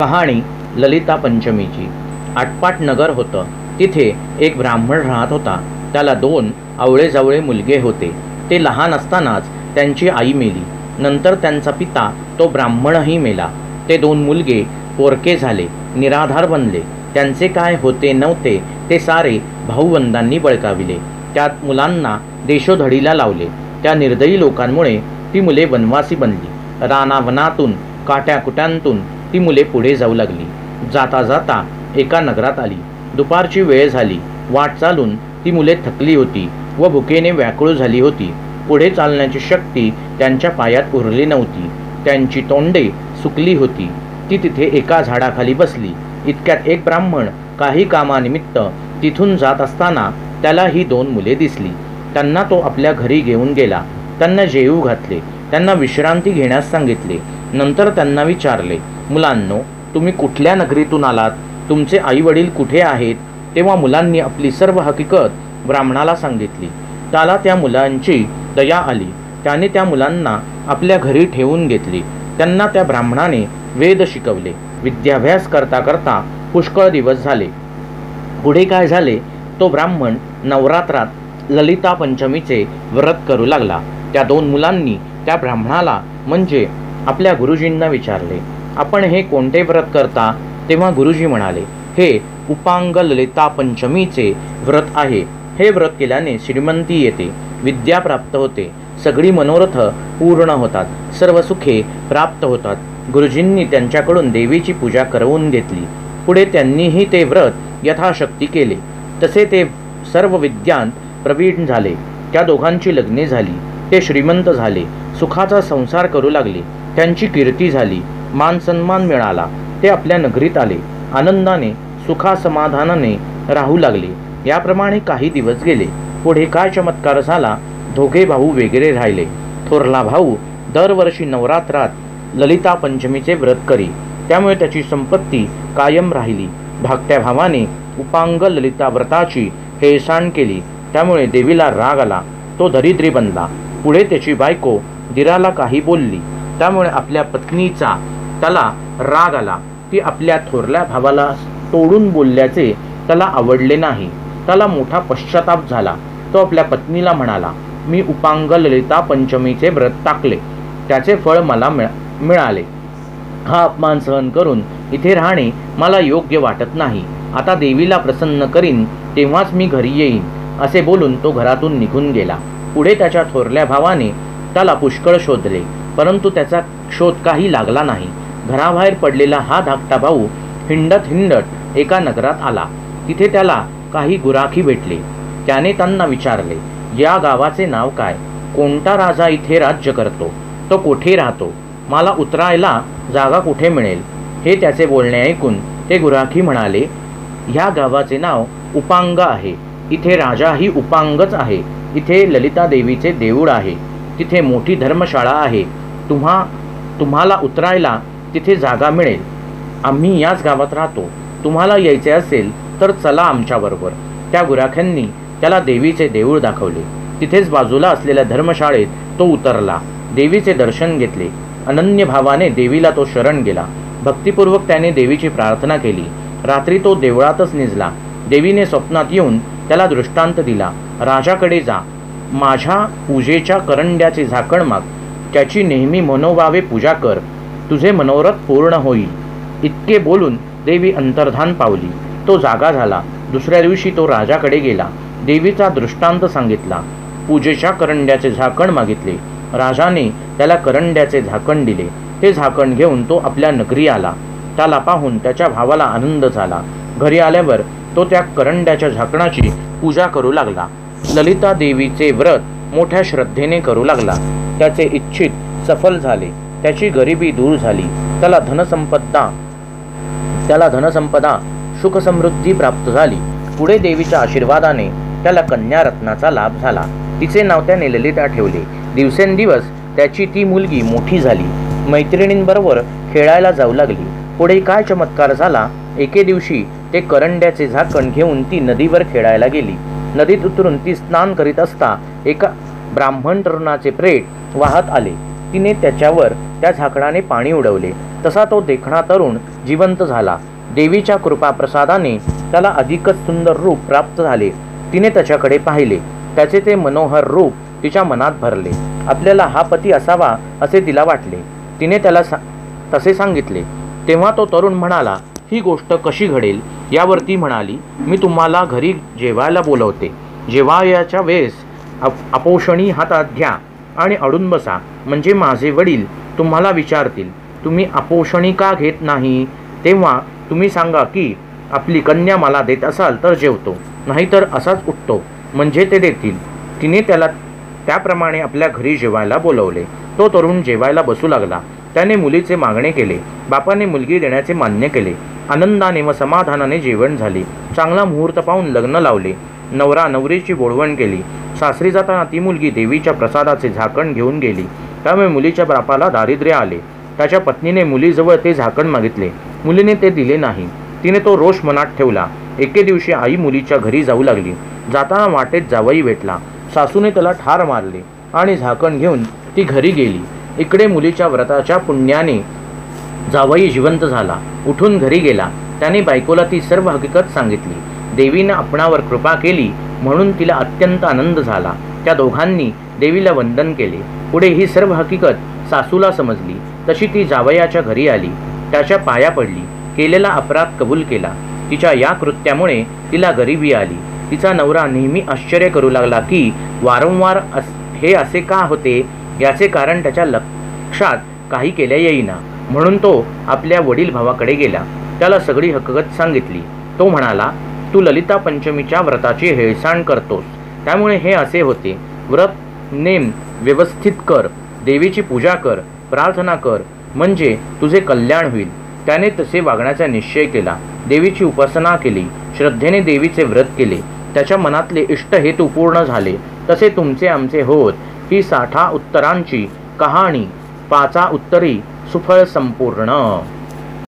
कहाणी ललिता पंचमीची। आटपाट नगर होतं। तिथे एक ब्राह्मण राहत होता। त्याला 2 आवळे-जावळे मुलगे होते। ते लहान असतानाच त्यांची आई मेली। नंतर त्यांचा पिता तो ब्राह्मणही मेला। ते 2 मुलगे पोरके झाले, निराधार बनले। त्यांचे काय होते नव्हते ते सारे भाऊबंदांनी बळकाविले। त्यात मुलांना देशोधडीला लावले। त्या निर्दयी लोकांमुळे ती मुले वनवासी बनली। रानावनातून काट्याकुट्यांतून ती मुले पुढे जाऊ लागली। जाता जाता एका नगरात आली। दुपारची वेळ झाली। वाट चालून ती मुले थकली होती व भुकेने व्याकुळ झाली होती। पुढे चालण्याची शक्ती त्यांच्या पायात उरली नव्हती। त्यांची तोंडे सुकली होती। ती तिथे एका झाडाखाली बसली। इतक्यात एक ब्राह्मण काही कामानिमित्त तिथून जात असताना त्याला ही 2 मुले दिसली। त्यांना तो आपल्या घरी घेऊन गेला। त्यांना जेवू घातले। त्यांना विश्रांती घेण्यास सांगितले। नंतर त्यांना विचारले, मुलांनो, तुम्ही कुठल्या नगरीतून आलात? तुमचे आई वडील कुठे आहेत? तेव्हा मुलांनी आपली सर्व हकीकत ब्राह्मणाला सांगितली। त्याला त्या मुलांची दया आली। त्याने त्या मुलांना आपल्या घरी ठेवून घेतली। त्यांना त्या ब्राह्मणाने वेद शिकवले। विद्याभ्यास करता करता पुष्कळ दिवस झाले। पुढे काय झाले? तो ब्राह्मण नवरात्रात ललिता पंचमीचे व्रत करू लागला। त्या 2 मुलांनी त्या ब्राह्मणाला म्हणजे आपल्या गुरुजींना विचारले, आपण हे कोणते व्रत करता? तेव्हा गुरुजी म्हणाले, हे उपांग ललिता पंचमीचे व्रत आहे। हे व्रत केल्याने श्रीमंती येते, विद्या प्राप्त होते, सगळी मनोरथ पूर्ण होतात, सर्व सुखे प्राप्त होतात। गुरुजींनी त्यांच्याकडून देवीची पूजा करवून घेतली। पुढे त्यांनीही ते व्रत यथाशक्ती केले। तसे ते सर्व विद्यांत प्रवीण झाले। त्या दोघांची लग्ने झाली। ते श्रीमंत झाले, सुखाचा संसार करू लागले। त्यांची कीर्ती झाली, मान सन्मान मिळाला। ते आपल्या नगरीत आले, आनंदाने सुखासमाधानाने राहू लागले। याप्रमाणे काही दिवस गेले। पुढे काय चमत्कार झाला? दोघे भाऊ वेगळे राहिले। थोरला भाऊ दरवर्षी नवरात्रात ललिता पंचमीचे व्रत करी, त्यामुळे त्याची संपत्ती कायम राहिली। धाकट्या भावाने उपांग ललिता व्रताची हेळसांड केली, त्यामुळे देवीला राग आला। तो दरिद्री बनला। पुढे त्याची बायको दिराला काही बोलली, त्यामुळे आपल्या पत्नीचा त्याला राग आला। ती आपल्या थोरल्या भावाला तोडून बोलल्याचे त्याला आवडले नाही। त्याला मोठा पश्चाताप झाला। तो आपल्या पत्नीला म्हणाला, मी उपांग ललिता पंचमीचे व्रत टाकले, त्याचे फळ मला मिळाले। हा अपमान सहन करून इथे राहणे मला योग्य वाटत नाही। आता देवीला प्रसन्न करीन तेव्हाच मी घरी येईन, असे बोलून तो घरातून निघून गेला। पुढे त्याच्या थोरल्या भावाने त्याला पुष्कळ शोधले, परंतु त्याचा शोध काही लागला नाही। घराबाहेर पडलेला हा धाकटा भाऊ हिंडत हिंडत एका नगरात आला। तिथे त्याला काही गुराखी भेटले। त्याने त्यांना विचारले, या गावाचे नाव काय? कोणता राजा इथे राज्य करतो? तो कुठे राहतो? मला उतरायला जागा कुठे मिळेल? हे त्याचे बोलणे ऐकून ते गुराखी म्हणाले, ह्या गावाचे नाव उपांग आहे। इथे राजाही उपांगच आहे। इथे ललिता देवीचे देऊळ आहे। तिथे मोठी धर्मशाळा आहे। तुम्हाला उतरायला तिथे जागा मिळेल। आम्ही याच गावात राहतो। तुम्हाला यायचे असेल तर चला आमच्याबरोबर। त्या गुराख्यांनी त्याला देवीचे देऊळ दाखवले। तिथेच बाजूला असलेल्या धर्मशाळेत तो उतरला। देवीचे दर्शन घेतले। अनन्य भावाने देवीला तो शरण गेला। भक्तिपूर्वक त्याने देवीची प्रार्थना केली। रात्री तो देवळातच निजला। देवीने स्वप्नात येऊन त्याला दृष्टांत दिला, राजाकडे जा, माझ्या पूजेच्या करंड्याचे झाकण माग, त्याची नेहमी मनोभावे पूजा कर, तुझे मनोरथ पूर्ण होईल। इतके बोलून देवी अंतर्धान पावली। तो जागा झाला। दुसऱ्या दिवशी तो राजाकडे गेला। देवीचा दृष्टांत सांगितला। पूजेच्या करंड्याचे झाकण मागितले। राजाने त्याला करंड्याचे झाकण दिले। ते झाकण घेऊन तो आपल्या नगरी आला। त्याला पाहून त्याच्या भावाला आनंद झाला। घरी आल्यावर तो त्या करंड्याच्या झाकणाची पूजा करू लागला। ललिता देवीचे व्रत मोठ्या श्रद्धेने करू लागला। त्याचे इच्छित सफल झाले। त्याची गरिबी दूर झाली। त्याला धनसंपदा सुखसमृद्धी प्राप्त झाली। पुढे देवीच्या आशीर्वादाने त्याला कन्या रत्नाचा लाभ झाला। तिचे नाव त्याने ललिता ठेवले। दिवसेंदिवस त्याची ती मुलगी मोठी झाली, मैत्रिणींबरोबर खेळायला जाऊ लागली। पुढे काय चमत्कार झाला? एके दिवशी ते करंड्याचे झाकण घेऊन ती नदीवर खेळायला गेली। नदीत उतरून ती स्नान करीत असता एका ब्राह्मण तरुणाचे प्रेत वाहत आले। तिने त्याच्यावर त्या झाकणाने पाणी उडवले तसा तो देखणा तरुण जिवंत झाला. देवीच्या कृपाप्रसादाने त्याला अधिकच सुंदर रूप प्राप्त झाले. तिने त्याच्याकडे पाहिले. त्याचे ते मनोहर रूप तिच्या मनात भरले. आपल्याला हा पती असावा असे तिला वाटले. तिने त्याला तसे सांगितले. तेव्हा तो तरुण म्हणाला, ही गोष्ट कशी घडेल? यावर ती म्हणाली, मी तुम्हाला घरी जेवायला बोलवते. जेवायच्या वेळेस आपोषणी हातात घ्या आणि अडून बसा, म्हणजे माझे वडील तुम्हाला विचारतील, तुम्ही आपोषणी का घेत नाही? तेव्हा तुम्ही सांगा की आपली कन्या मला देत असाल तर जेवतो, नाहीतर असाच उठतो, म्हणजे ते देतील. तिने त्याला त्याप्रमाणे आपल्या घरी जेवायला बोलवले. तो तरुण जेवायला बसू लागला. त्याने मुलीचे मागणे केले. बापाने मुलगी देण्याचे मान्य केले. आनंदाने व समाधानाने जेवण झाले. चांगला मुहूर्त पाहून लग्न लावले. नवरा नवरीची बोळवण केली. सासरी जाताना ती मुलगी देवीच्या प्रसादाचे झाकण घेऊन गेली. त्यामुळे मुलीच्या बापाला दारिद्र्य आले. त्याच्या पत्नीने मुलीजवळ ते झाकण मागितले. मुलीने ते दिले नाही. तिने तो रोष मनात ठेवला. एके दिवशी आई मुलीच्या घरी जाऊ लागली. जाताना वाटेत जावई भेटला. सासूने त्याला ठार मारले आणि झाकण घेऊन ती घरी गेली. इकडे मुलीच्या व्रताच्या पुण्याने जावई जिवंत झाला. उठून घरी गेला. त्याने बायकोला ती सर्व हकीकत सांगितली. देवीने आपणावर कृपा केली म्हणून तिला अत्यंत आनंद झाला. त्या दोघांनी देवीला वंदन केले. पुढे ही सर्व हकीकत सासूला समजली. तशी ती जावयाच्या घरी आली. त्याच्या पाया पडली. केलेला अपराध कबूल केला. तिच्या या कृत्यामुळे तिला गरिबी आली. तिचा नवरा नेहमी आश्चर्य करू लागला की वारंवार हे असे का होते. याचे कारण त्याच्या लक्षात काही केल्या येईना. म्हणून तो आपल्या वडील भावाकडे गेला. त्याला सगळी हकीकत सांगितली. तो म्हणाला, तू ललिता पंचमीच्या व्रताची हेळसांड करतोस, त्यामुळे हे असे होते. व्रत नेम व्यवस्थित कर, देवीची पूजा कर, प्रार्थना कर, म्हणजे तुझे कल्याण होईल. त्याने तसे वागण्याचा निश्चय केला. देवीची उपासना केली. श्रद्धेने देवीचे व्रत केले. त्याच्या मनातले इष्ट हेतू पूर्ण झाले. तसे तुमचे आमचे होत. ही 60 उत्तरांची कहाणी 5 उत्तरी सुफळ संपूर्ण.